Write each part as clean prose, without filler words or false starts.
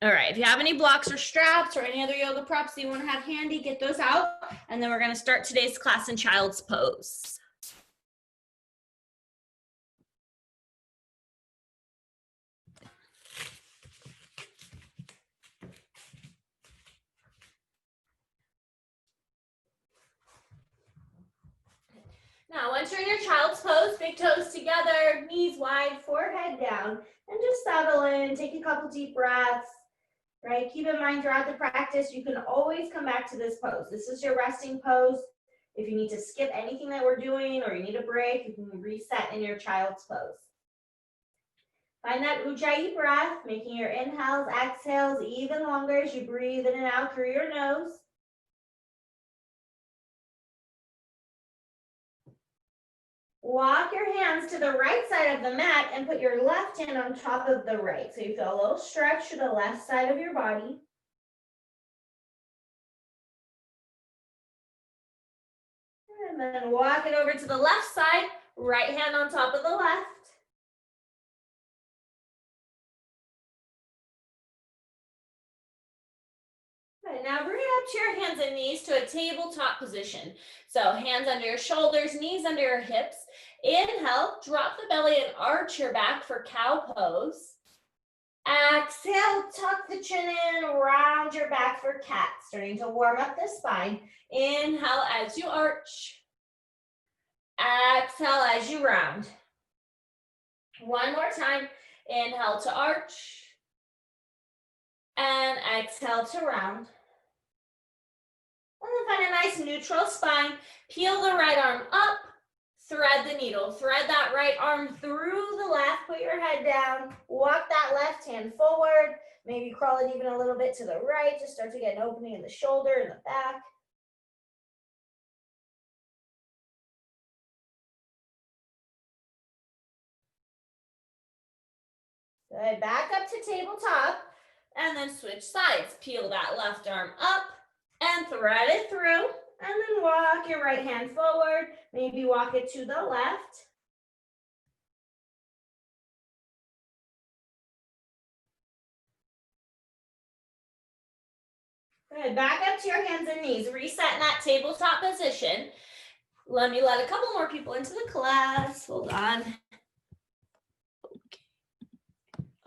All right, if you have any blocks or straps or any other yoga props that you want to have handy, get those out. And then we're going to start today's class in child's pose. Now, once you're in your child's pose, big toes together, knees wide, forehead down, and just settle in, take a couple deep breaths. Right, keep in mind throughout the practice, you can always come back to this pose. This is your resting pose. If you need to skip anything that we're doing or you need a break, you can reset in your child's pose. Find that Ujjayi breath, making your inhales, exhales even longer as you breathe in and out through your nose. Walk your hands to the right side of the mat and put your left hand on top of the right. So you feel a little stretch to the left side of your body. And then walk it over to the left side, right hand on top of the left. Right, now bring it up to your hands and knees to a tabletop position. So hands under your shoulders, knees under your hips. Inhale, drop the belly and arch your back for cow pose. Exhale, tuck the chin in, round your back for cat, starting to warm up the spine. Inhale as you arch. Exhale as you round. One more time. Inhale to arch. And exhale to round. And then find a nice neutral spine. Peel the right arm up. Thread the needle. Thread that right arm through the left. Put your head down. Walk that left hand forward. Maybe crawl it even a little bit to the right. Just start to get an opening in the shoulder and the back. Good. Back up to tabletop. And then switch sides. Peel that left arm up and thread it through. And then walk your right hand forward. Maybe walk it to the left. Good. Back up to your hands and knees. Reset in that tabletop position. Let me let a couple more people into the class. Hold on.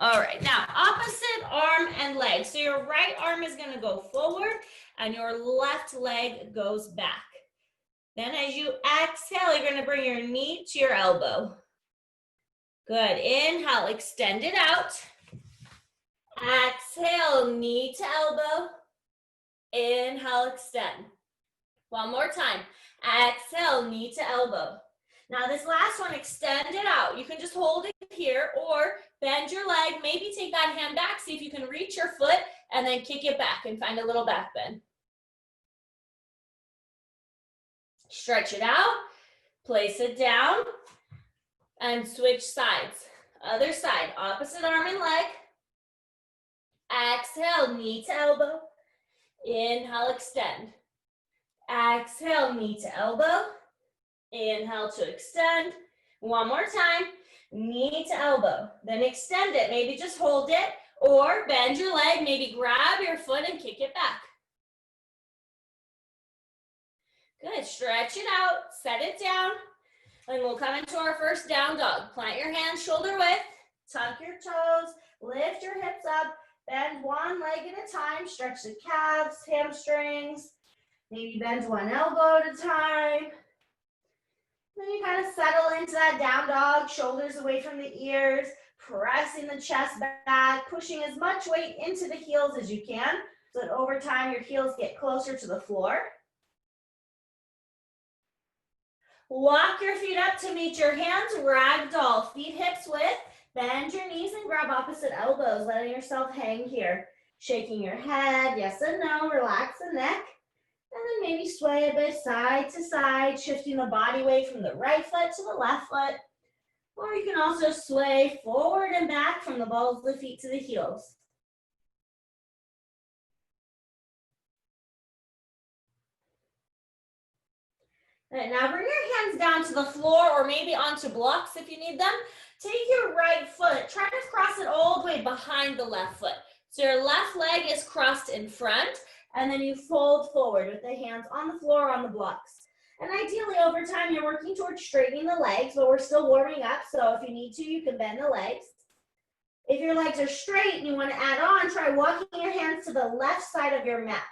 All right, now opposite arm and leg. So your right arm is going to go forward and your left leg goes back. Then as you exhale, you're going to bring your knee to your elbow. Good. Inhale, extend it out. Exhale, knee to elbow. Inhale, extend. One more time. Exhale, knee to elbow. Now this last one, extend it out. You can just hold it here or bend your leg. Maybe take that hand back. See if you can reach your foot and then kick it back and find a little back bend. Stretch it out. Place it down and switch sides. Other side, opposite arm and leg. Exhale, knee to elbow. Inhale, extend. Exhale, knee to elbow. Inhale to extend. One more time. Knee to elbow. Then extend it. Maybe just hold it or bend your leg. Maybe grab your foot and kick it back. Good. Stretch it out. Set it down. And we'll come into our first down dog. Plant your hands shoulder width. Tuck your toes. Lift your hips up. Bend one leg at a time. Stretch the calves, hamstrings. Maybe bend one elbow at a time. Then you kind of settle into that down dog, shoulders away from the ears, pressing the chest back, pushing as much weight into the heels as you can, so that over time your heels get closer to the floor. Walk your feet up to meet your hands, ragdoll, feet hips width, bend your knees and grab opposite elbows, letting yourself hang here. Shaking your head, yes and no, relax the neck. And then maybe sway a bit side to side, shifting the body weight from the right foot to the left foot. Or you can also sway forward and back from the balls of the feet to the heels. All right, now bring your hands down to the floor or maybe onto blocks if you need them. Take your right foot, try to cross it all the way behind the left foot. So your left leg is crossed in front, and then you fold forward with the hands on the floor on the blocks. And ideally, over time, you're working towards straightening the legs, but we're still warming up, so if you need to, you can bend the legs. If your legs are straight and you want to add on, try walking your hands to the left side of your mat.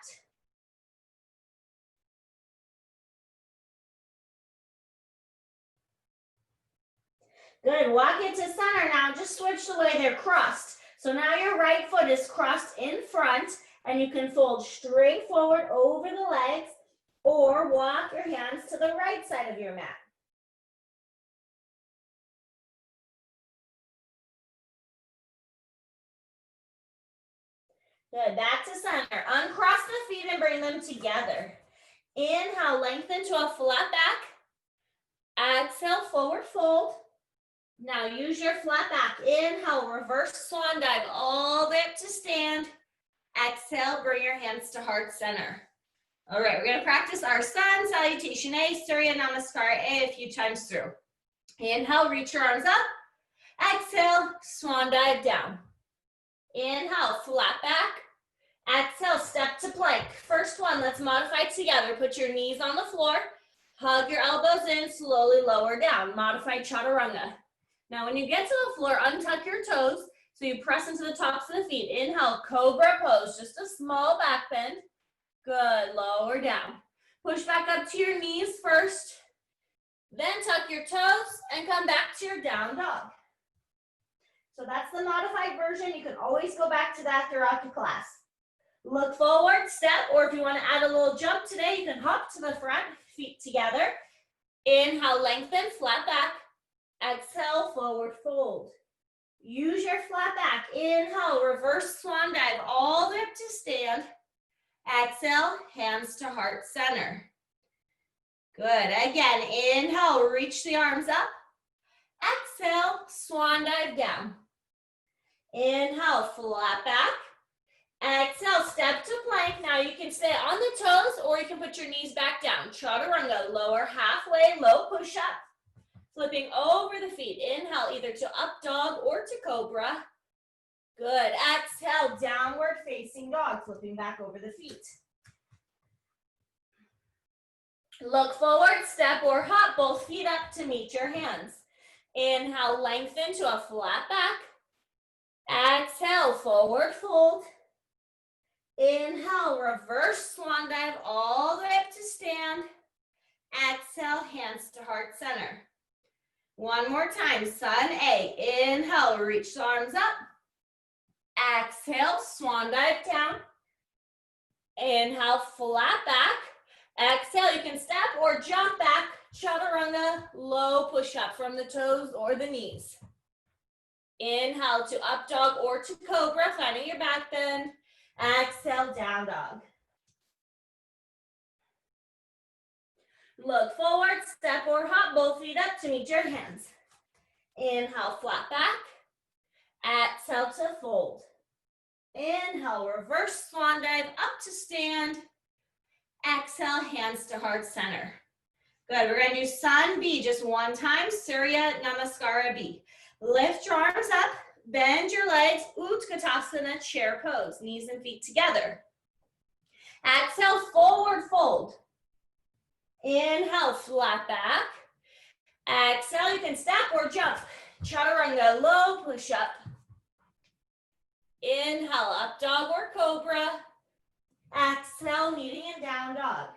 Good, walk it to center now, just switch the way they're crossed. So now your right foot is crossed in front, and you can fold straight forward over the legs, or walk your hands to the right side of your mat. Good, back to center. Uncross the feet and bring them together. Inhale, lengthen to a flat back. Exhale, forward fold. Now use your flat back. Inhale, reverse swan dive all the way up to stand. Exhale, bring your hands to heart center. All right, we're going to practice our sun salutation A, Surya Namaskara A a few times through. Inhale, reach your arms up. Exhale, swan dive down. Inhale, flat back. Exhale, step to plank. First one, let's modify together. Put your knees on the floor. Hug your elbows in, slowly lower down. Modified Chaturanga. Now when you get to the floor, untuck your toes. So you press into the tops of the feet. Inhale, Cobra Pose. Just a small back bend. Good, lower down. Push back up to your knees first. Then tuck your toes and come back to your down dog. So that's the modified version. You can always go back to that throughout the class. Look forward, step, or if you want to add a little jump today, you can hop to the front, feet together. Inhale, lengthen, flat back. Exhale, forward fold. Use your flat back. Inhale, reverse swan dive all the way up to stand. Exhale, hands to heart center. Good. Again, inhale, reach the arms up. Exhale, swan dive down. Inhale, flat back. Exhale, step to plank. Now you can stay on the toes or you can put your knees back down. Chaturanga, lower halfway, low push up. Flipping over the feet. Inhale, either to up dog or to cobra. Good. Exhale, downward facing dog, flipping back over the feet. Look forward, step or hop, both feet up to meet your hands. Inhale, lengthen to a flat back. Exhale, forward fold. Inhale, reverse swan dive all the way up to stand. Exhale, hands to heart center. One more time, sun A. Inhale, reach the arms up. Exhale, swan dive down. Inhale, flat back. Exhale, you can step or jump back. Chaturanga, low push up from the toes or the knees. Inhale to up dog or to cobra, finding your back bend. Exhale, down dog. Look forward, step or hop, both feet up to meet your hands. Inhale, flat back. Exhale to fold. Inhale, reverse swan dive up to stand. Exhale, hands to heart center. Good, we're gonna do sun B just one time, Surya Namaskara B. Lift your arms up, bend your legs, Utkatasana, chair pose, knees and feet together. Exhale, forward fold. Inhale, flat back. Exhale, you can step or jump. Chaturanga, low push up. Inhale, up dog or cobra. Exhale, kneading and down dog.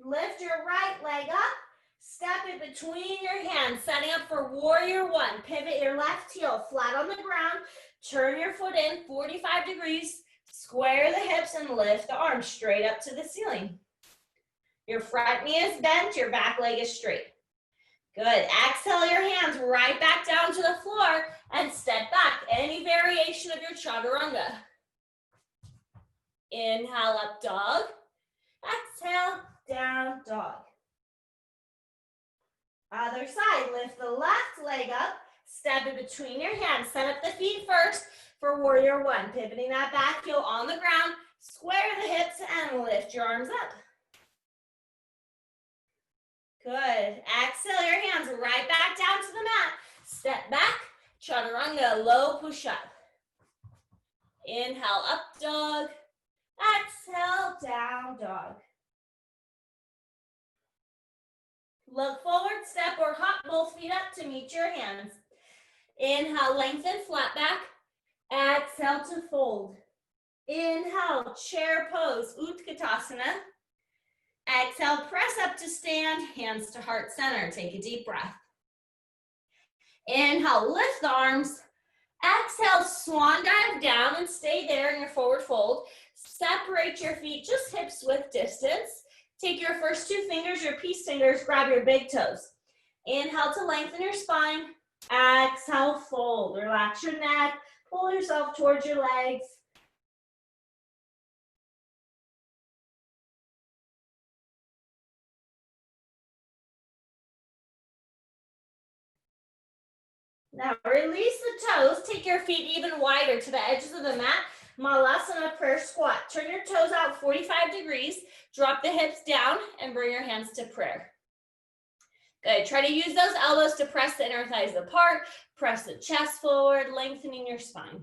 Lift your right leg up. Step it between your hands, setting up for warrior one. Pivot your left heel flat on the ground. Turn your foot in 45 degrees. Square the hips and lift the arms straight up to the ceiling. Your front knee is bent, your back leg is straight. Good. Exhale your hands right back down to the floor and step back. Any variation of your chaturanga. Inhale, up dog. Exhale, down dog. Other side, lift the left leg up, step it between your hands, set up the feet first for warrior one. Pivoting that back heel on the ground, square the hips and lift your arms up. Good. Exhale your hands right back down to the mat. Step back, chaturanga, low push up. Inhale, up dog. Exhale, down dog. Look forward, step or hop both feet up to meet your hands. Inhale, lengthen, flat back. Exhale to fold. Inhale, chair pose, Utkatasana. Exhale, press up to stand, hands to heart center. Take a deep breath. Inhale, lift the arms. Exhale, swan dive down and stay there in your forward fold. Separate your feet, just hips width distance. Take your first two fingers, your peace fingers, grab your big toes. Inhale to lengthen your spine. Exhale, fold. Relax your neck. Pull yourself towards your legs. Now release the toes. Take your feet even wider to the edges of the mat. Malasana prayer squat. Turn your toes out 45 degrees. Drop the hips down and bring your hands to prayer. Good. Try to use those elbows to press the inner thighs apart. Press the chest forward, lengthening your spine.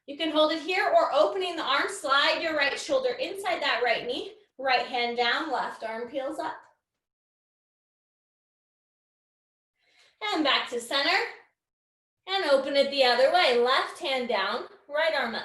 You can hold it here or opening the arm. Slide your right shoulder inside that right knee. Right hand down, left arm peels up. And back to center. And open it the other way. Left hand down, right arm up.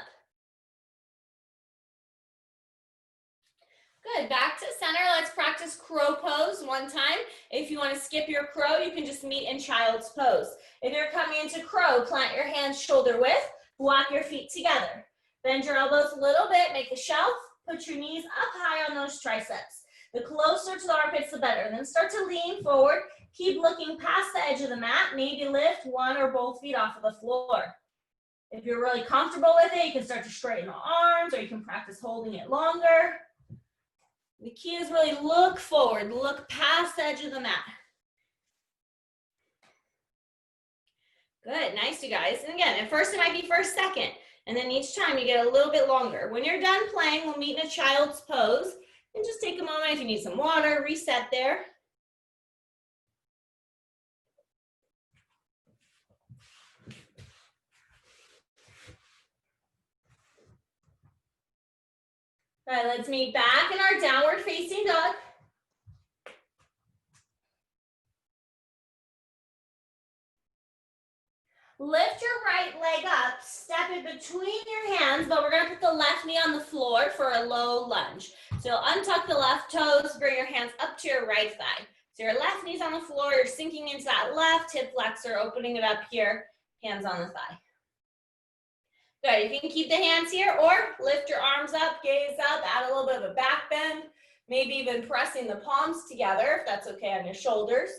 Good, back to center. Let's practice crow pose one time. If you want to skip your crow, you can just meet in child's pose. If you're coming into crow, plant your hands shoulder width, walk your feet together. Bend your elbows a little bit, make a shelf, put your knees up high on those triceps. The closer to the armpits, the better. Then start to lean forward. Keep looking past the edge of the mat. Maybe lift one or both feet off of the floor. If you're really comfortable with it, you can start to straighten the arms, or you can practice holding it longer. The key is really look forward, look past the edge of the mat. Good, nice you guys. And again, at first it might be for a second, and then each time you get a little bit longer. When you're done playing, we'll meet in a child's pose. And just take a moment if you need some water, reset there. All right, let's meet back in our downward facing dog. Lift your right leg up, step it between your hands, but we're gonna put the left knee on the floor for a low lunge. So untuck the left toes, bring your hands up to your right thigh. So your left knee's on the floor, you're sinking into that left hip flexor, opening it up here, hands on the thigh. Good, you can keep the hands here or lift your arms up, gaze up, add a little bit of a back bend, maybe even pressing the palms together if that's okay on your shoulders.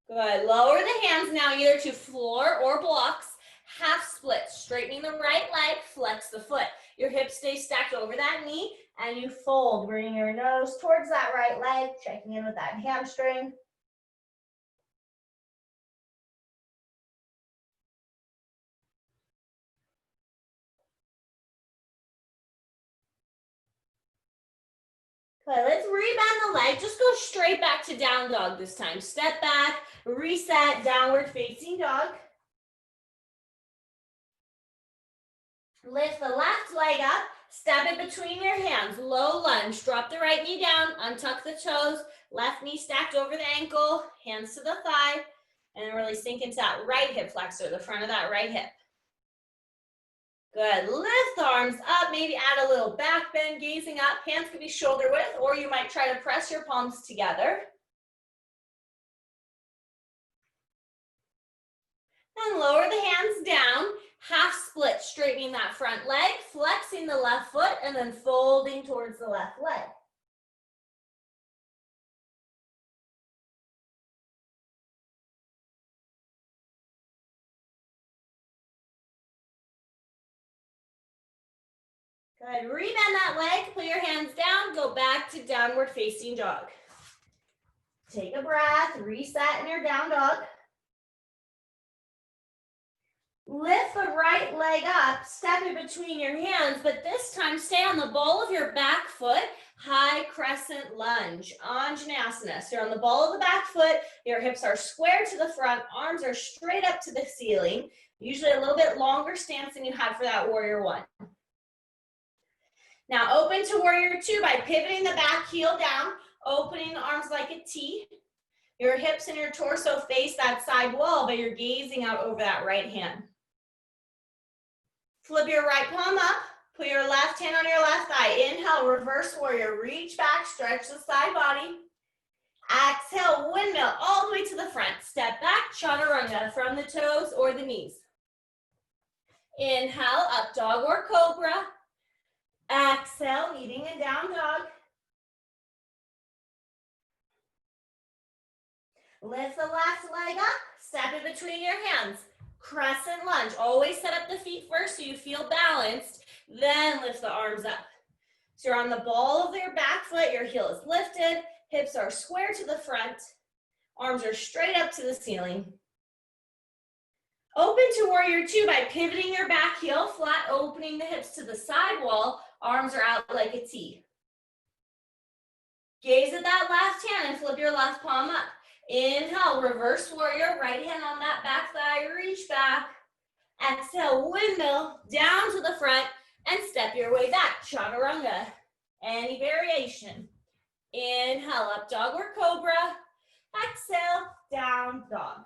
Good, lower the hands now either to floor or blocks, half split, straightening the right leg, flex the foot. Your hips stay stacked over that knee and you fold, bringing your nose towards that right leg, checking in with that hamstring. Okay, let's rebend the leg. Just go straight back to down dog this time. Step back, reset, downward facing dog. Lift the left leg up, step it between your hands, low lunge. Drop the right knee down, untuck the toes, left knee stacked over the ankle, hands to the thigh, and then really sink into that right hip flexor, the front of that right hip. Good, lift the arms up, maybe add a little back bend, gazing up. Hands could be shoulder width, or you might try to press your palms together. And lower the hands down, half split, straightening that front leg, flexing the left foot, and then folding towards the left leg. Good, rebend that leg, put your hands down, go back to downward facing dog. Take a breath, reset in your down dog. Lift the right leg up, step in between your hands, but this time stay on the ball of your back foot, high crescent lunge, Anjaneyasana. So you're on the ball of the back foot, your hips are square to the front, arms are straight up to the ceiling, usually a little bit longer stance than you had for that warrior one. Now open to warrior two by pivoting the back heel down, opening the arms like a T. Your hips and your torso face that side wall, but you're gazing out over that right hand. Flip your right palm up, put your left hand on your left thigh. Inhale, reverse warrior, reach back, stretch the side body. Exhale, windmill all the way to the front. Step back, chaturanga from the toes or the knees. Inhale, up dog or cobra. Exhale, meeting a down dog. Lift the left leg up, step in between your hands. Crescent lunge, always set up the feet first so you feel balanced, then lift the arms up. So you're on the ball of your back foot, your heel is lifted, hips are square to the front, arms are straight up to the ceiling. Open to warrior two by pivoting your back heel flat, opening the hips to the side wall, arms are out like a T. Gaze at that left hand and flip your left palm up. Inhale, reverse warrior, right hand on that back thigh, reach back. Exhale, windmill, down to the front, and step your way back, chaturanga. Any variation. Inhale, up dog or cobra. Exhale, down dog.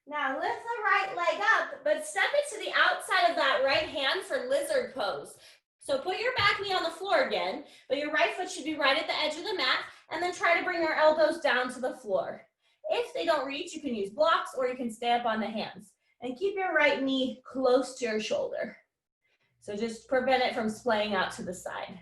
Now lift the right leg up, but step it to the outside of that right hand for lizard pose. So put your back knee on the floor again, but your right foot should be right at the edge of the mat, and then try to bring your elbows down to the floor. If they don't reach, you can use blocks or you can stay up on the hands. And keep your right knee close to your shoulder. So just prevent it from splaying out to the side.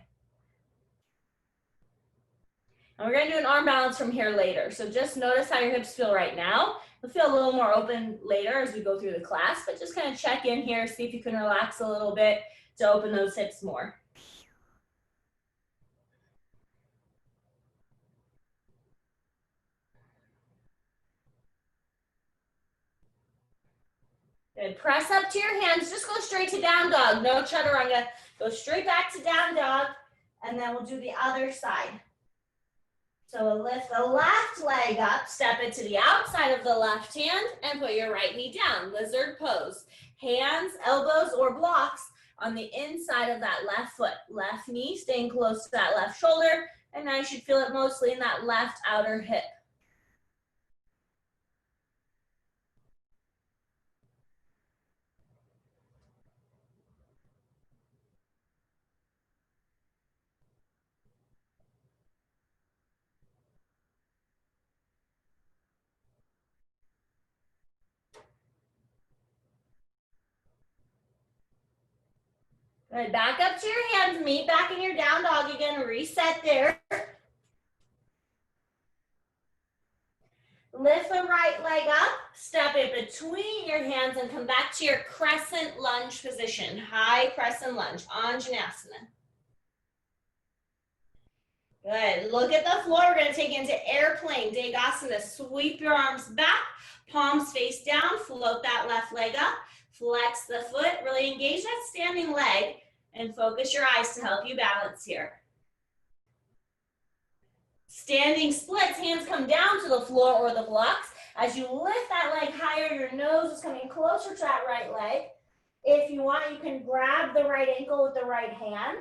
And we're gonna do an arm balance from here later. So just notice how your hips feel right now. They'll feel a little more open later as we go through the class, but just kind of check in here, see if you can relax a little bit to open those hips more. Good. Press up to your hands. Just go straight to down dog. No chaturanga. Go straight back to down dog, and then we'll do the other side. So we'll lift the left leg up, step it to the outside of the left hand, and put your right knee down. Lizard pose. Hands, elbows, or blocks on the inside of that left foot. Left knee staying close to that left shoulder, and now you should feel it mostly in that left outer hip. Good. Back up to your hands, meet back in your down dog again, reset there. Lift the right leg up, step it between your hands and come back to your crescent lunge position. High crescent lunge, Anjaneyasana. Good. Look at the floor. We're going to take it into airplane, Degasana. Sweep your arms back, palms face down, float that left leg up, flex the foot, really engage that standing leg, and focus your eyes to help you balance here. Standing splits, hands come down to the floor or the blocks. As you lift that leg higher, your nose is coming closer to that right leg. If you want, you can grab the right ankle with the right hand.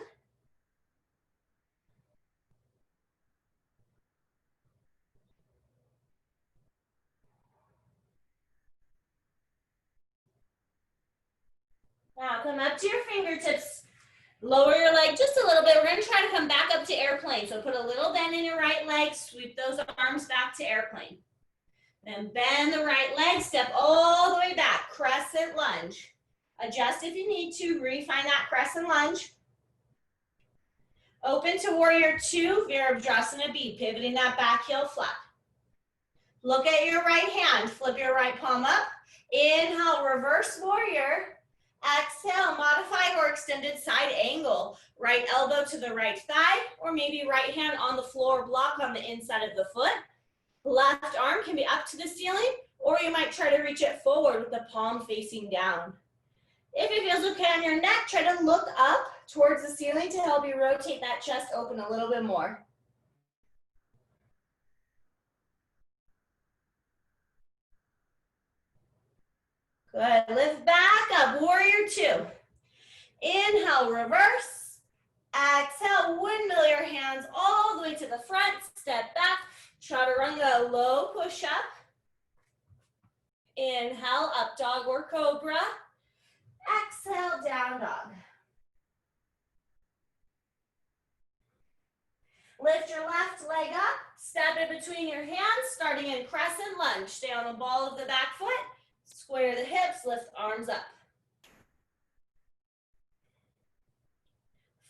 Now come up to your fingertips. Lower your leg just a little bit. We're going to try to come back up to airplane. So put a little bend in your right leg. Sweep those arms back to airplane. Then bend the right leg. Step all the way back. Crescent lunge. Adjust if you need to. Refine that crescent lunge. Open to warrior two. Virabhadrasana B. Pivoting that back heel flat. Look at your right hand. Flip your right palm up. Inhale, reverse warrior. Exhale, modified or extended side angle. Right elbow to the right thigh, or maybe right hand on the floor block on the inside of the foot. Left arm can be up to the ceiling, or you might try to reach it forward with the palm facing down. If it feels okay on your neck, try to look up towards the ceiling to help you rotate that chest open a little bit more. Good, lift back up, warrior two. Inhale, reverse. Exhale, windmill your hands all the way to the front, step back. Chaturanga, low push up. Inhale, up dog or cobra. Exhale, down dog. Lift your left leg up, step in between your hands, starting in crescent lunge. Stay on the ball of the back foot, square the hips, lift arms up.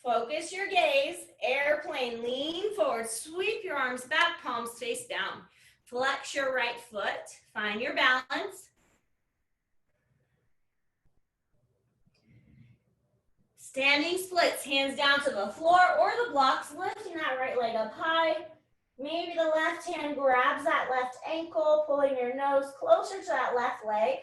Focus your gaze, airplane, lean forward, sweep your arms back, palms face down. Flex your right foot, find your balance. Standing splits, hands down to the floor or the blocks, lifting that right leg up high. Maybe the left hand grabs that left ankle, pulling your nose closer to that left leg.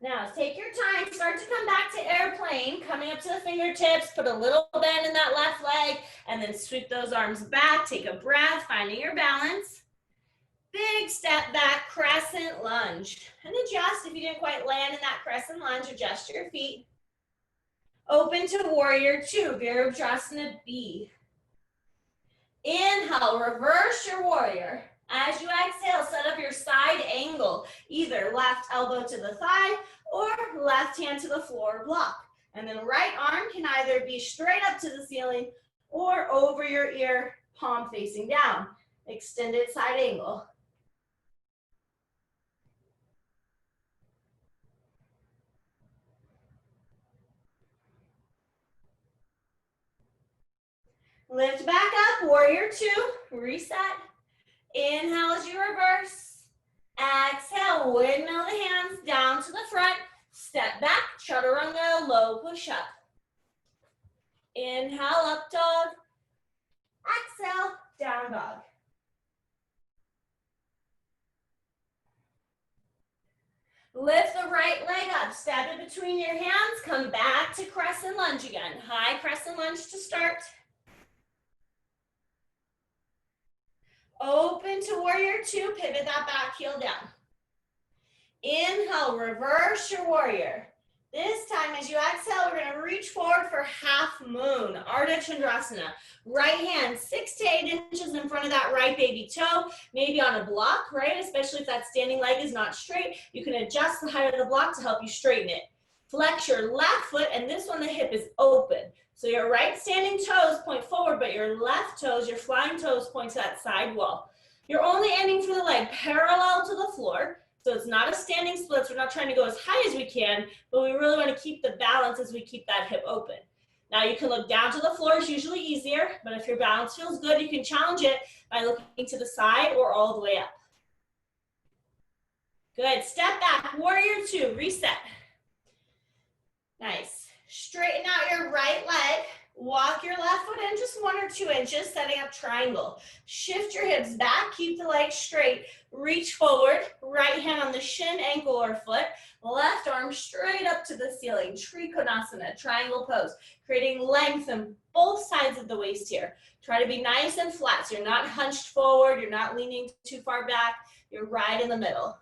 Now, take your time, start to come back to airplane, coming up to the fingertips, put a little bend in that left leg, and then sweep those arms back, take a breath, finding your balance. Big step back, crescent lunge. And adjust, if you didn't quite land in that crescent lunge, adjust your feet. Open to warrior two, Virabhadrasana B. Inhale, reverse your warrior. As you exhale, set up your side angle, either left elbow to the thigh or left hand to the floor block. And then right arm can either be straight up to the ceiling or over your ear, palm facing down. Extended side angle. Lift back up, warrior two, reset. Inhale as you reverse. Exhale, windmill the hands down to the front. Step back, chaturanga, low push up. Inhale, up dog. Exhale, down dog. Lift the right leg up, step in between your hands, come back to crescent lunge again. High crescent lunge to start. Open to warrior two, pivot that back heel down. Inhale, reverse your warrior. This time as you exhale, we're gonna reach forward for half moon, Artichondrasana. Right hand 6 to 8 inches in front of that right baby toe, maybe on a block, right? Especially if that standing leg is not straight, you can adjust the height of the block to help you straighten it. Flex your left foot, and this one, the hip is open. So your right standing toes point forward, but your left toes, your flying toes point to that side wall. You're only aiming for the leg parallel to the floor. So it's not a standing split. So we're not trying to go as high as we can, but we really want to keep the balance as we keep that hip open. Now you can look down to the floor, is usually easier, but if your balance feels good, you can challenge it by looking to the side or all the way up. Good, step back, warrior two, reset. Nice, straighten out your right leg. Walk your left foot in just 1 or 2 inches, setting up triangle. Shift your hips back, keep the legs straight. Reach forward, right hand on the shin, ankle, or foot. Left arm straight up to the ceiling. Trikonasana, triangle pose. Creating length on both sides of the waist here. Try to be nice and flat, so you're not hunched forward, you're not leaning too far back, you're right in the middle.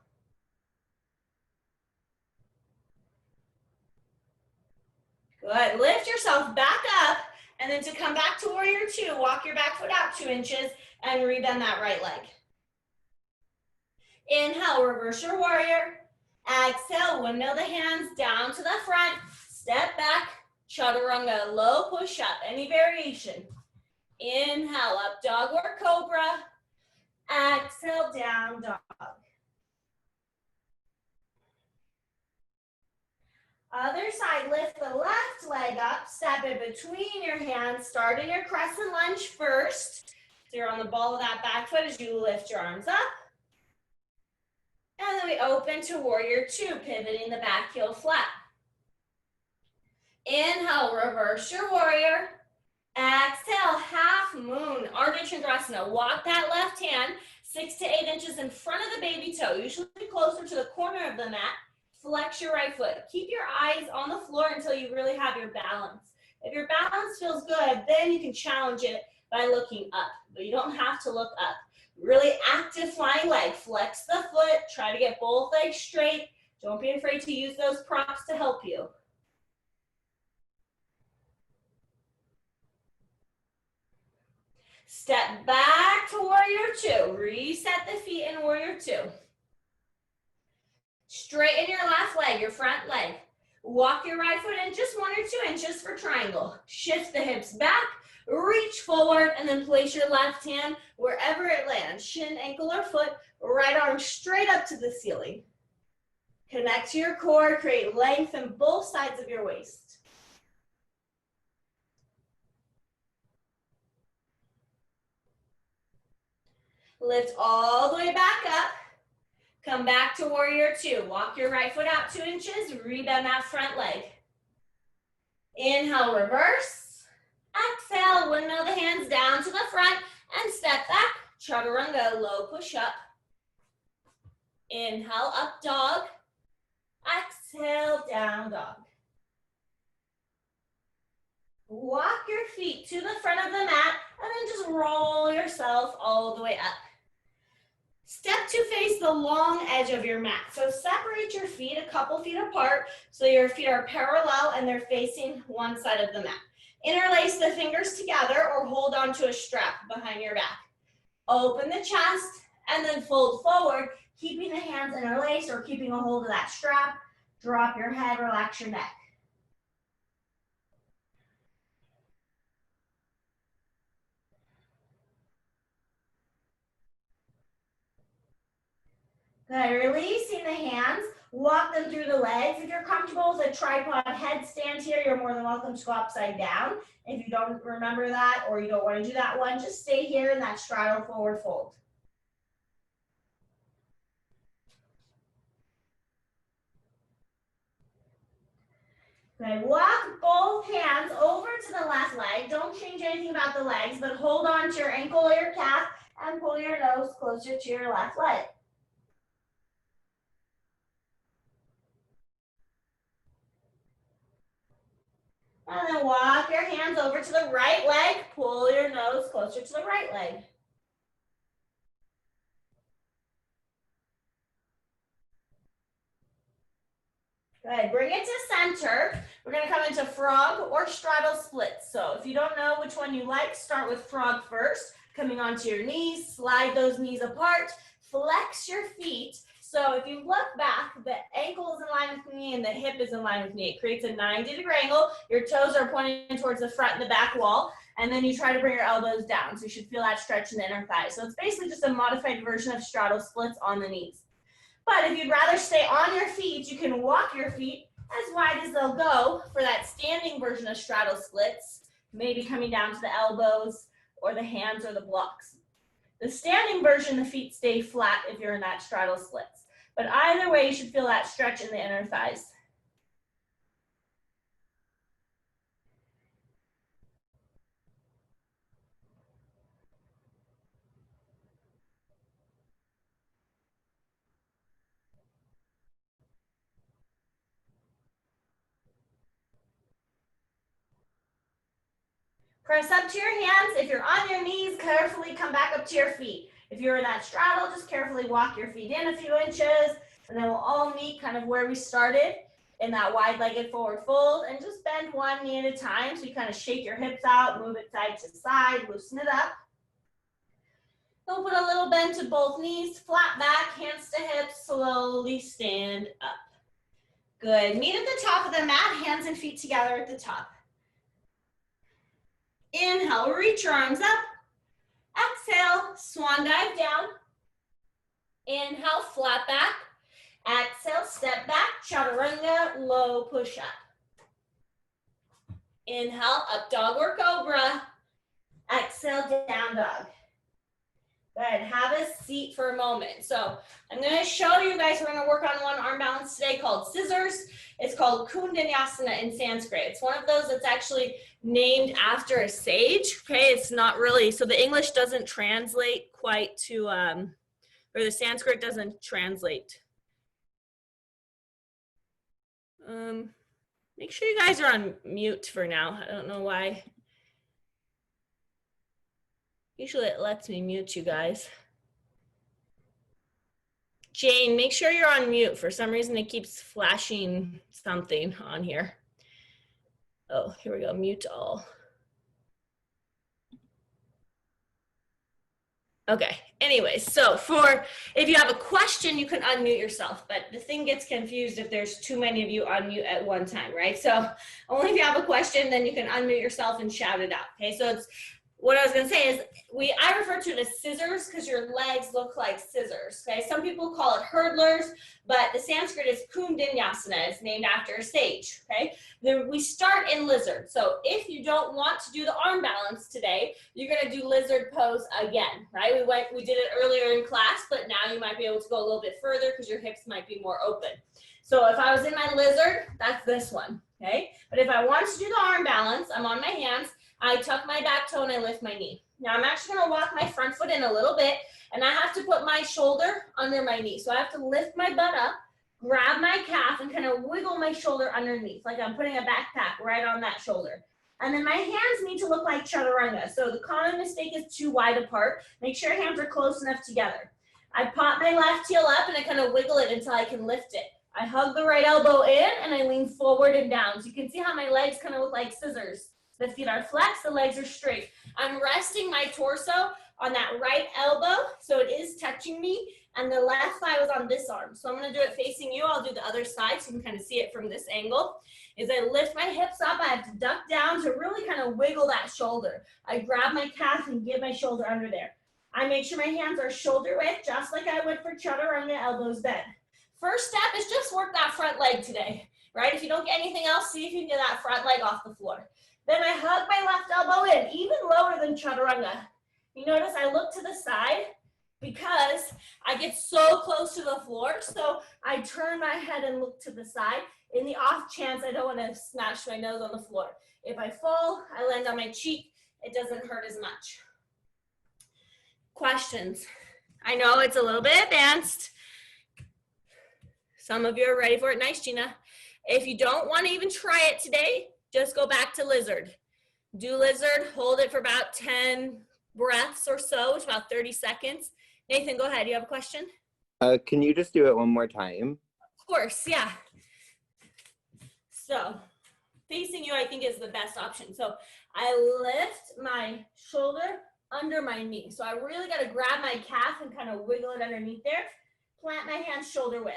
Good, lift yourself back up, and then to come back to warrior two, walk your back foot out 2 inches and rebend that right leg. Inhale, reverse your warrior. Exhale, windmill the hands down to the front. Step back, chaturanga, low push up, any variation. Inhale, up dog or cobra. Exhale, down dog. Other side, lift the left leg up, step in between your hands, start in your crescent lunge first. So you're on the ball of that back foot as you lift your arms up. And then we open to warrior two, pivoting the back heel flat. Inhale, reverse your warrior. Exhale, half moon, Artichondrasana. Walk that left hand 6 to 8 inches in front of the baby toe, usually closer to the corner of the mat. Flex your right foot. Keep your eyes on the floor until you really have your balance. If your balance feels good, then you can challenge it by looking up, but you don't have to look up. Really active flying leg. Flex the foot. Try to get both legs straight. Don't be afraid to use those props to help you. Step back to warrior two. Reset the feet in warrior two. Straighten your left leg, your front leg. Walk your right foot in just 1 or 2 inches for triangle. Shift the hips back, reach forward, and then place your left hand wherever it lands. Shin, ankle, or foot. Right arm straight up to the ceiling. Connect to your core, create length in both sides of your waist. Lift all the way back up. Come back to warrior two. Walk your right foot out 2 inches, rebend that front leg. Inhale, reverse. Exhale, windmill the hands down to the front and step back. Chaturanga, low push up. Inhale, up dog. Exhale, down dog. Walk your feet to the front of the mat and then just roll yourself all the way up. Step to face the long edge of your mat. So separate your feet a couple feet apart so your feet are parallel and they're facing one side of the mat. Interlace the fingers together or hold onto a strap behind your back. Open the chest and then fold forward, keeping the hands interlaced or keeping a hold of that strap. Drop your head, relax your neck. Good, releasing the hands, walk them through the legs. If you're comfortable with a tripod headstand here, you're more than welcome to go upside down. If you don't remember that or you don't want to do that one, just stay here in that straddle forward fold. Good, walk both hands over to the left leg. Don't change anything about the legs, but hold on to your ankle or your calf and pull your nose closer to your left leg. And then walk your hands over to the right leg. Pull your nose closer to the right leg. Good, bring it to center. We're gonna come into frog or straddle splits. So if you don't know which one you like, start with frog first. Coming onto your knees, slide those knees apart, flex your feet. So if you look back, the ankle is in line with knee and the hip is in line with knee. It creates a 90-degree angle. Your toes are pointing towards the front and the back wall. And then you try to bring your elbows down. So you should feel that stretch in the inner thigh. So it's basically just a modified version of straddle splits on the knees. But if you'd rather stay on your feet, you can walk your feet as wide as they'll go for that standing version of straddle splits, maybe coming down to the elbows or the hands or the blocks. The standing version, the feet stay flat if you're in that straddle splits. But either way, you should feel that stretch in the inner thighs. Press up to your hands. If you're on your knees, carefully come back up to your feet. If you're in that straddle, just carefully walk your feet in a few inches, and then we'll all meet kind of where we started in that wide-legged forward fold, and just bend one knee at a time. So you kind of shake your hips out, move it side to side, loosen it up. We'll put a little bend to both knees, flat back, hands to hips, slowly stand up. Good, meet at the top of the mat, hands and feet together at the top. Inhale, reach your arms up. Exhale, swan dive down. Inhale, flat back. Exhale, step back, chaturanga, low push up. Inhale, up dog or cobra. Exhale, down dog. Good. Have a seat for a moment. So I'm going to show you guys, we're going to work on one arm balance today called scissors. It's called Koundinyasana in Sanskrit. It's one of those that's actually named after a sage. Okay, it's not really, so the English doesn't translate quite to, or the Sanskrit doesn't translate. Make sure you guys are on mute for now. I don't know why. Usually it lets me mute you guys. Jane, make sure you're on mute. For some reason, it keeps flashing something on here. Oh, here we go, mute all. Okay, anyways, so if you have a question, you can unmute yourself, but the thing gets confused if there's too many of you on mute at one time, right? So only if you have a question, then you can unmute yourself and shout it out, okay? So it's, what I was gonna say is, I refer to it as scissors because your legs look like scissors, okay? Some people call it hurdlers, but the Sanskrit is Koundinyasana. It's named after a sage, okay? We start in lizard. So if you don't want to do the arm balance today, you're gonna do lizard pose again, right? We did it earlier in class, but now you might be able to go a little bit further because your hips might be more open. So if I was in my lizard, that's this one, okay? But if I want to do the arm balance, I'm on my hands, I tuck my back toe and I lift my knee. Now I'm actually gonna walk my front foot in a little bit and I have to put my shoulder under my knee. So I have to lift my butt up, grab my calf and kind of wiggle my shoulder underneath, like I'm putting a backpack right on that shoulder. And then my hands need to look like Chaturanga. So the common mistake is too wide apart. Make sure your hands are close enough together. I pop my left heel up and I kind of wiggle it until I can lift it. I hug the right elbow in and I lean forward and down. So you can see how my legs kind of look like scissors. The feet are flexed, the legs are straight. I'm resting my torso on that right elbow, so it is touching me, and the left thigh was on this arm. So I'm gonna do it facing you. I'll do the other side so you can kind of see it from this angle. As I lift my hips up, I have to duck down to really kind of wiggle that shoulder. I grab my calf and get my shoulder under there. I make sure my hands are shoulder width, just like I would for Chaturanga, elbows bent. First step is just work that front leg today, right? If you don't get anything else, see if you can get that front leg off the floor. Then I hug my left elbow in, even lower than Chaturanga. You notice I look to the side because I get so close to the floor. So I turn my head and look to the side in the off chance I don't want to smash my nose on the floor. If I fall, I land on my cheek. It doesn't hurt as much. Questions? I know it's a little bit advanced. Some of you are ready for it. Nice, Gina. If you don't want to even try it today, just go back to lizard. Do lizard, hold it for about 10 breaths or so, which is about 30 seconds. Nathan, go ahead. You have a question? Can you just do it one more time? Of course, yeah. So, facing you, I think, is the best option. So, I lift my shoulder under my knee. So, I really got to grab my calf and kind of wiggle it underneath there. Plant my hands shoulder width.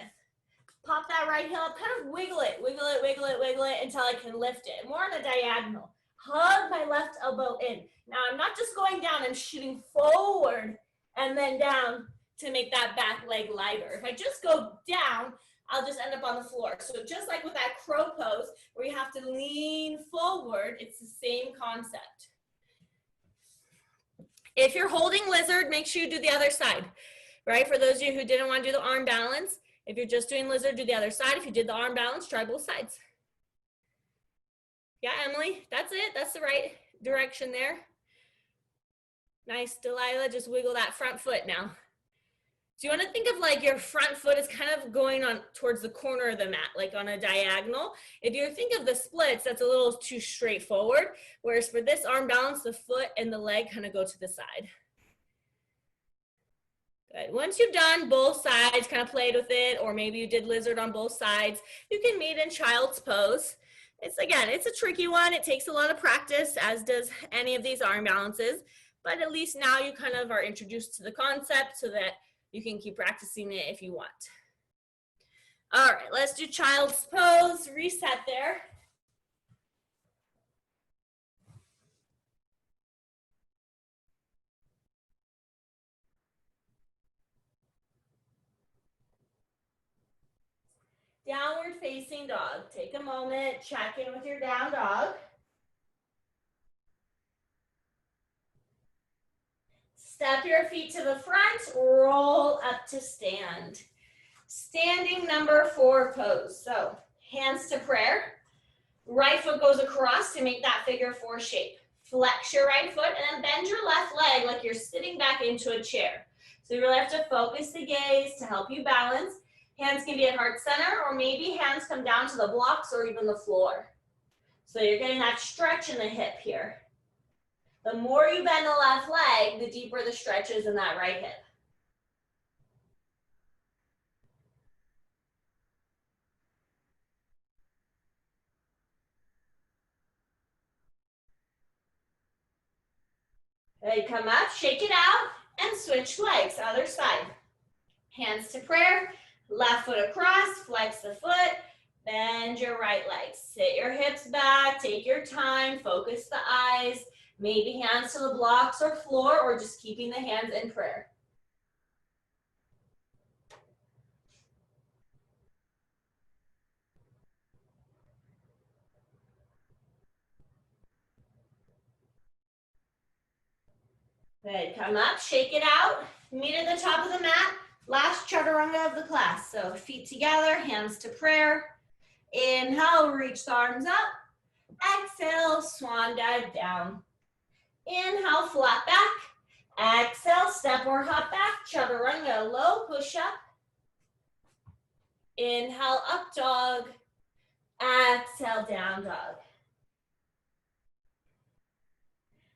Pop that right heel up, kind of wiggle it, wiggle it, wiggle it, wiggle it until I can lift it. More on a diagonal. Hug my left elbow in. Now I'm not just going down, I'm shooting forward and then down to make that back leg lighter. If I just go down, I'll just end up on the floor. So just like with that crow pose where you have to lean forward, it's the same concept. If you're holding lizard, make sure you do the other side, right? For those of you who didn't want to do the arm balance, if you're just doing lizard, do the other side. If you did the arm balance, try both sides. Yeah, Emily, that's it. That's the right direction there. Nice, Delilah, just wiggle that front foot now. So you want to think of like your front foot is kind of going on towards the corner of the mat, like on a diagonal. If you think of the splits, that's a little too straightforward. Whereas for this arm balance, the foot and the leg kind of go to the side. Good. Once you've done both sides, kind of played with it, or maybe you did lizard on both sides, you can meet in child's pose. It's a tricky one. It takes a lot of practice, as does any of these arm balances, but at least now you kind of are introduced to the concept so that you can keep practicing it if you want. All right, let's do child's pose. Reset there. Downward facing dog. Take a moment, check in with your down dog. Step your feet to the front, roll up to stand. Standing number 4 pose. So hands to prayer. Right foot goes across to make that figure 4 shape. Flex your right foot and then bend your left leg like you're sitting back into a chair. So you really have to focus the gaze to help you balance. Hands can be at heart center, or maybe hands come down to the blocks or even the floor. So you're getting that stretch in the hip here. The more you bend the left leg, the deeper the stretch is in that right hip. Then come up, shake it out, and switch legs, other side. Hands to prayer, left foot across, flex the foot, bend your right leg. Sit your hips back, take your time, focus the eyes, maybe hands to the blocks or floor, or just keeping the hands in prayer. Good, come up, shake it out, meet at the top of the mat, last chaturanga of the class. So feet together, hands to prayer. Inhale, reach the arms up. Exhale, swan dive down. Inhale, flat back. Exhale, step or hop back. Chaturanga, low push up. Inhale, up dog. Exhale, down dog.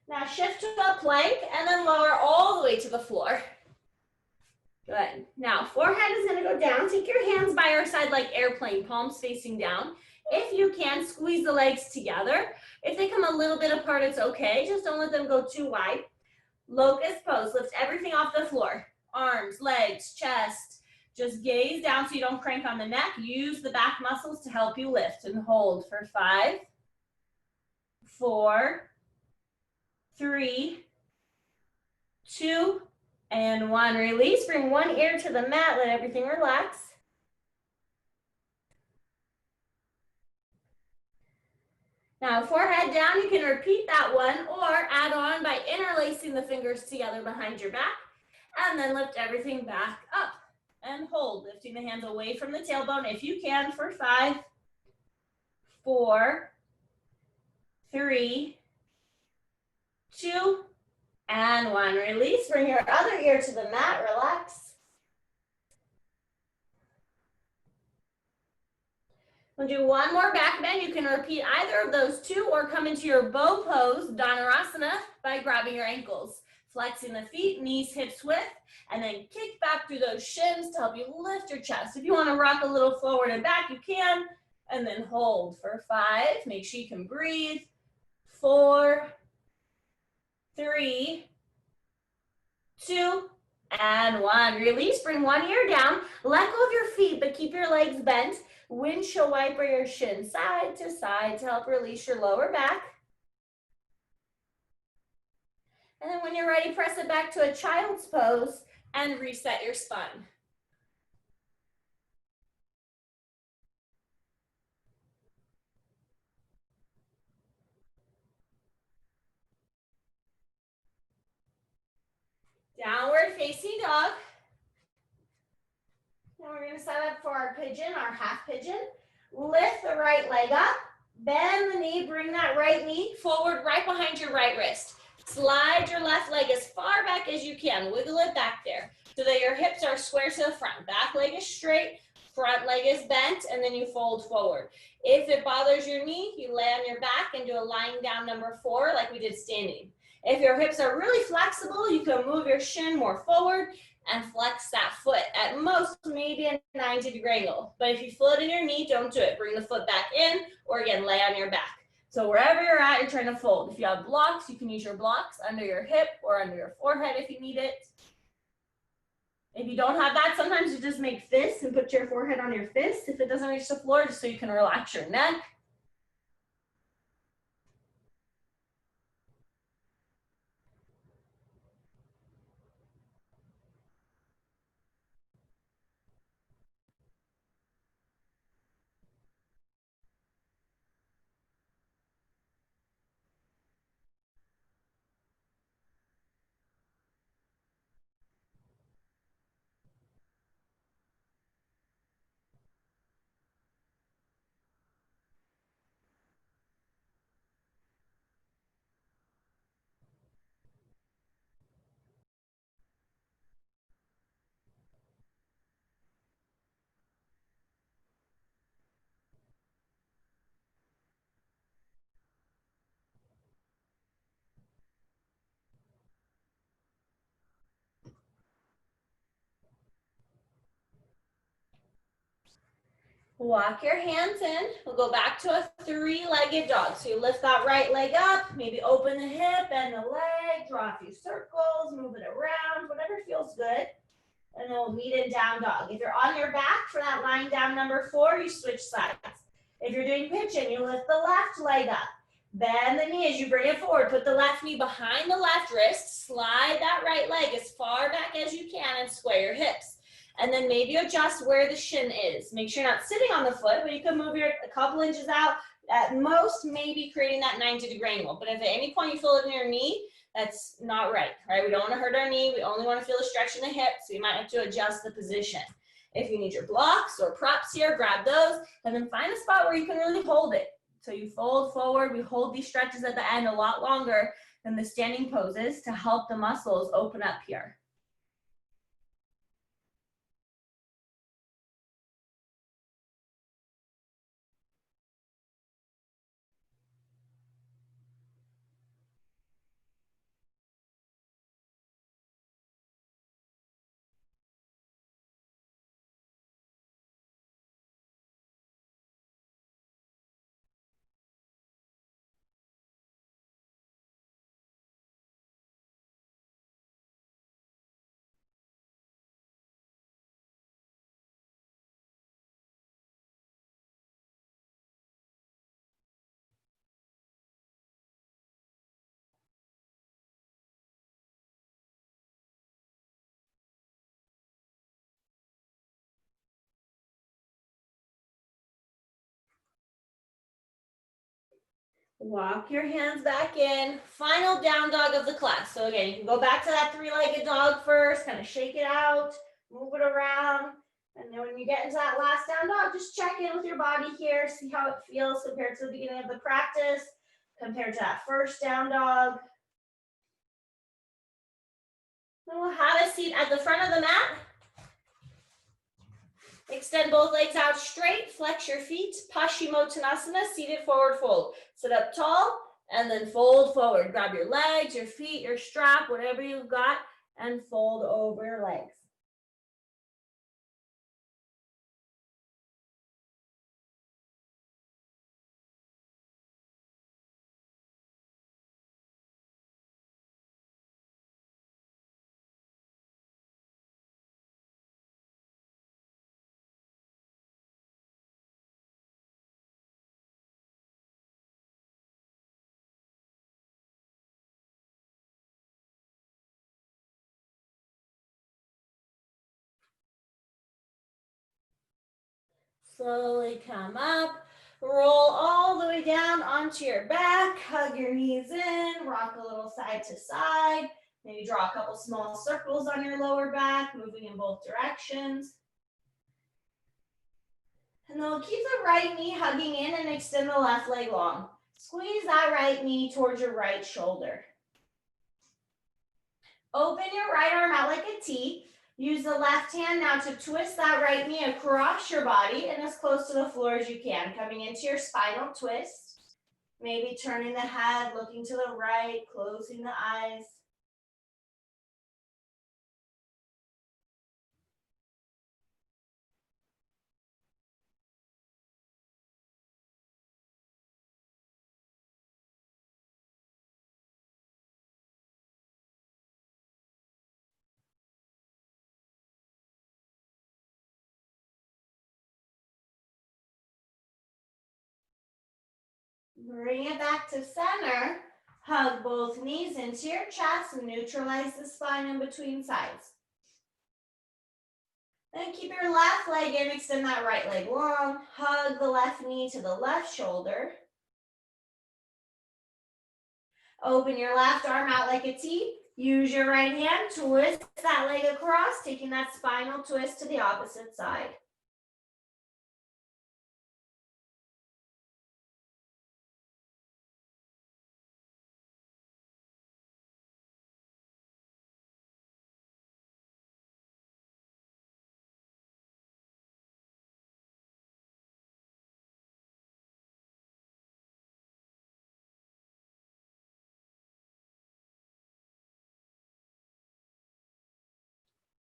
Now shift to a plank and then lower all the way to the floor. Good. Now forehead is going to go down. Take your hands by your side like airplane, palms facing down. If you can, squeeze the legs together. If they come a little bit apart, it's okay. Just don't let them go too wide. Locust pose. Lift everything off the floor. Arms, legs, chest. Just gaze down so you don't crank on the neck. Use the back muscles to help you lift. And hold for 5, 4, 3, 2, and 1. Release. Bring one ear to the mat. Let everything relax. Now, forehead down, you can repeat that one or add on by interlacing the fingers together behind your back, and then lift everything back up and hold, lifting the hands away from the tailbone if you can for 5, 4, 3, 2, and 1. Release. Bring your other ear to the mat. Relax. We'll do one more back bend. You can repeat either of those two or come into your bow pose, Dhanurasana, by grabbing your ankles. Flexing the feet, knees, hips width, and then kick back through those shins to help you lift your chest. If you want to rock a little forward and back, you can. And then hold for 5. Make sure you can breathe. 4, 3, 2, and 1. Release. Bring one ear down. Let go of your feet, but keep your legs bent. Windshield wiper your shin side to side to help release your lower back. And then when you're ready, press it back to a child's pose and reset your spine. Downward facing dog. Now we're going to set up for our pigeon, our half pigeon. Lift the right leg up, bend the knee, bring that right knee forward right behind your right wrist. Slide your left leg as far back as you can. Wiggle it back there so that your hips are square to the front. Back leg is straight, front leg is bent, and then you fold forward. If it bothers your knee, you lay on your back and do a lying down number 4 like we did standing. If your hips are really flexible, you can move your shin more forward and flex that foot at most maybe a 90-degree angle. But if you feel it in your knee, don't do it. Bring the foot back in, or again, lay on your back. So wherever you're at, you're trying to fold. If you have blocks, you can use your blocks under your hip or under your forehead if you need it. If you don't have that, sometimes you just make fists and put your forehead on your fist if it doesn't reach the floor, just so you can relax your neck. Walk your hands in. We'll go back to a three-legged dog. So you lift that right leg up, maybe open the hip, bend the leg, draw a few circles, move it around, whatever feels good. And then we'll meet in down dog. If you're on your back for that lying down number 4, you switch sides. If you're doing pigeon, you lift the left leg up. Bend the knee as you bring it forward. Put the left knee behind the left wrist. Slide that right leg as far back as you can and square your hips. And then maybe adjust where the shin is. Make sure you're not sitting on the foot, but you can move your a couple inches out. At most, maybe creating that 90-degree angle. But if at any point you feel it in your knee, that's not right? We don't want to hurt our knee. We only want to feel a stretch in the hip, so you might have to adjust the position. If you need your blocks or props here, grab those, and then find a spot where you can really hold it. So you fold forward. We hold these stretches at the end a lot longer than the standing poses to help the muscles open up here. Walk your hands back in. Final down dog of the class. So again, you can go back to that three-legged dog first, kind of shake it out, move it around. And then when you get into that last down dog, just check in with your body here, see how it feels compared to the beginning of the practice, compared to that first down dog. Then we'll have a seat at the front of the mat. Extend both legs out straight, flex your feet, Paschimottanasana, seated forward fold. Sit up tall and then fold forward. Grab your legs, your feet, your strap, whatever you've got, and fold over your legs. Slowly come up, roll all the way down onto your back, hug your knees in, rock a little side to side, maybe draw a couple small circles on your lower back, moving in both directions. And then we'll keep the right knee hugging in and extend the left leg long. Squeeze that right knee towards your right shoulder. Open your right arm out like a T. Use the left hand now to twist that right knee across your body and as close to the floor as you can. Coming into your spinal twist. Maybe turning the head, looking to the right, closing the eyes. Bring it back to center. Hug both knees into your chest and neutralize the spine in between sides. Then keep your left leg in, extend that right leg long. Hug the left knee to the left shoulder. Open your left arm out like a T. Use your right hand, twist that leg across, taking that spinal twist to the opposite side.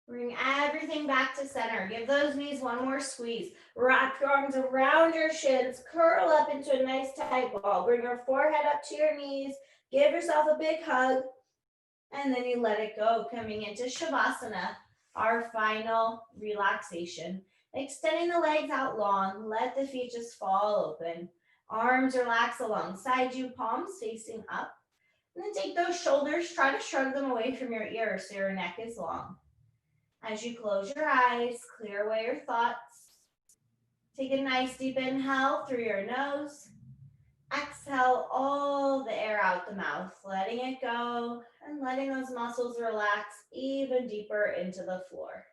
Bring everything back to center. Give those knees one more squeeze. Wrap your arms around your shins. Curl up into a nice tight ball. Bring your forehead up to your knees. Give yourself a big hug. And then you let it go, coming into Shavasana, our final relaxation. Extending the legs out long. Let the feet just fall open. Arms relax alongside you, palms facing up. And then take those shoulders, try to shrug them away from your ears so your neck is long. As you close your eyes, clear away your thoughts. Take a nice deep inhale through your nose. Exhale all the air out the mouth, letting it go and letting those muscles relax even deeper into the floor.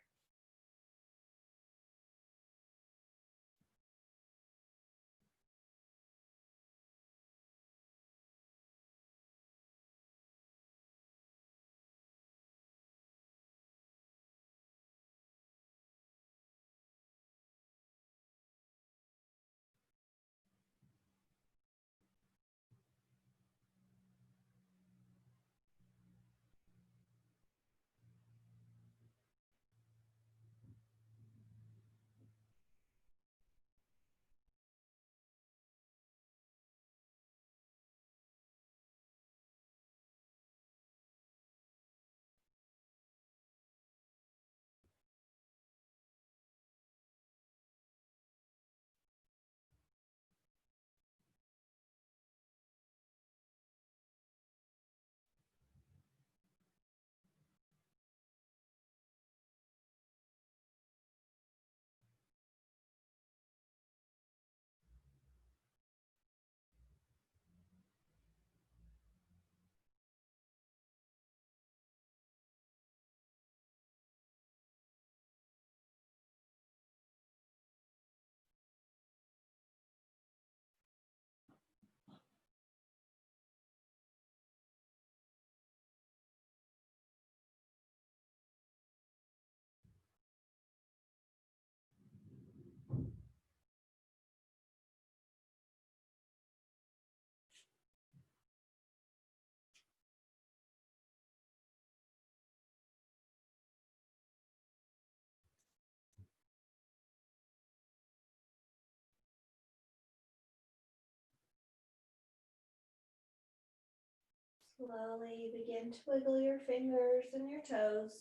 Slowly begin to wiggle your fingers and your toes.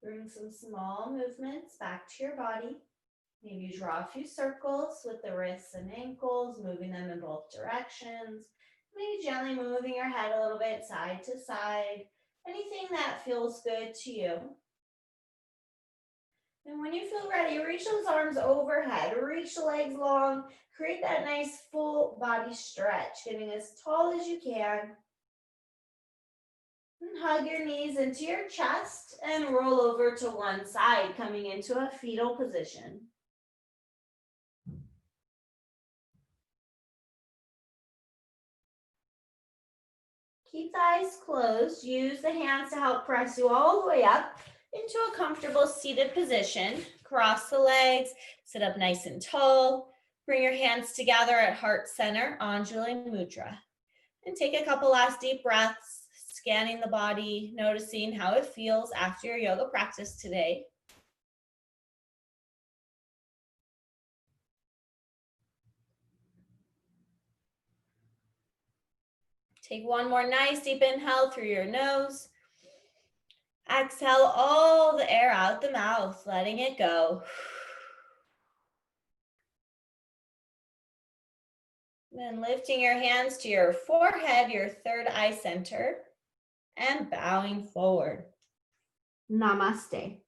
Bring some small movements back to your body. Maybe draw a few circles with the wrists and ankles, moving them in both directions. Maybe gently moving your head a little bit side to side. Anything that feels good to you. And when you feel ready, reach those arms overhead, reach the legs long, create that nice full body stretch, getting as tall as you can. And hug your knees into your chest and roll over to one side, coming into a fetal position. Keep the eyes closed. Use the hands to help press you all the way up into a comfortable seated position. Cross the legs, sit up nice and tall. Bring your hands together at heart center, Anjali Mudra. And take a couple last deep breaths, scanning the body, noticing how it feels after your yoga practice today. Take one more nice deep inhale through your nose. Exhale all the air out the mouth, letting it go. Then lifting your hands to your forehead, your third eye center, and bowing forward. Namaste.